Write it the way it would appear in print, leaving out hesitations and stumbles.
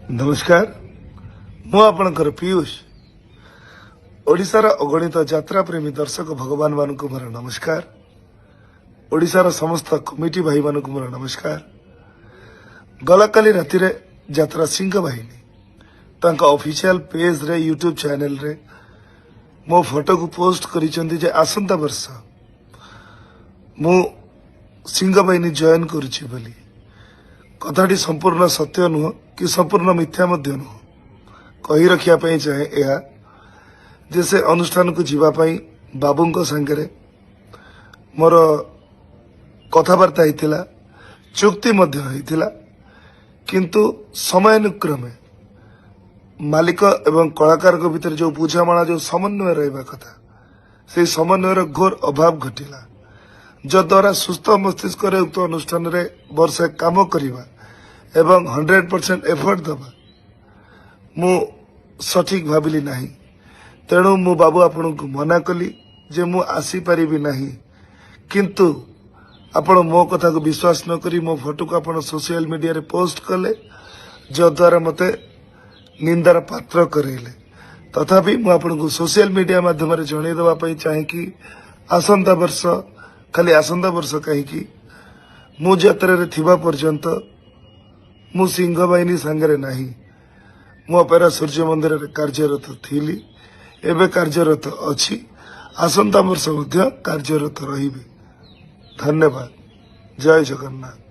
नमस्कार मु आपणकर पीयूष ओडिशार अगणित यात्रा प्रेमी दर्शक भगवान मान को मोर नमस्कार। ओडिशार समस्त कमिटी भाई मान को मोर नमस्कार। गला काली राति रे यात्रा सिंह बाहिनी तांका ऑफिशियल पेज रे यूट्यूब चैनल रे मो फोटो को पोस्ट करिसेंती जे आसंता वर्ष मु सिंह बाहिनी जॉइन करूची बोली। कथाटी संपूर्ण सत्य नुह कि संपूर्ण मिथ्या मध्य नुह कही रखिया पई चाहे एहा जे से अनुष्ठान को जीवापाई बाबू सांगे मोर कथबार्ता होता चुक्ति मध्य होता किंतु समयानुक्रमे मालिक एवं कलाकार को भीतर जो बुझामणा जो समन्वय रहा कथा से समन्वयर घोर अभाव घटिला जद्वारा सुस्थ मस्तिष्क उक्त अनुष्ठान रे वर्षे काम करवा एवं 100% एफर्ट दबा मु सठिक भाविली नहीं। तेणु मु बाबू आपण को मना कली जे मु आसी परिबी नहीं किंतु आपण मो कथा को विश्वास न करी मो फोटो को आपण सोशल मीडिया रे पोस्ट कले जद्वारा मते निंदार पात्र करेले। तथापि मु आपण को सोशल मीडिया माध्यम रे जणे देबा पई चाहे कि आसंता वर्ष खाली आसंता वर्ष कहीं मु यात्रा रे थिबा पर्यंत मु सिंह बाहिनी सांगरे नहीं मु अपेरा सूर्य मंदिर रे कार्यरत थिली एबे कार्यरत अछि आसंता वर्ष मध्य कार्यरत रहिबे। धन्यवाद। जय जगन्नाथ।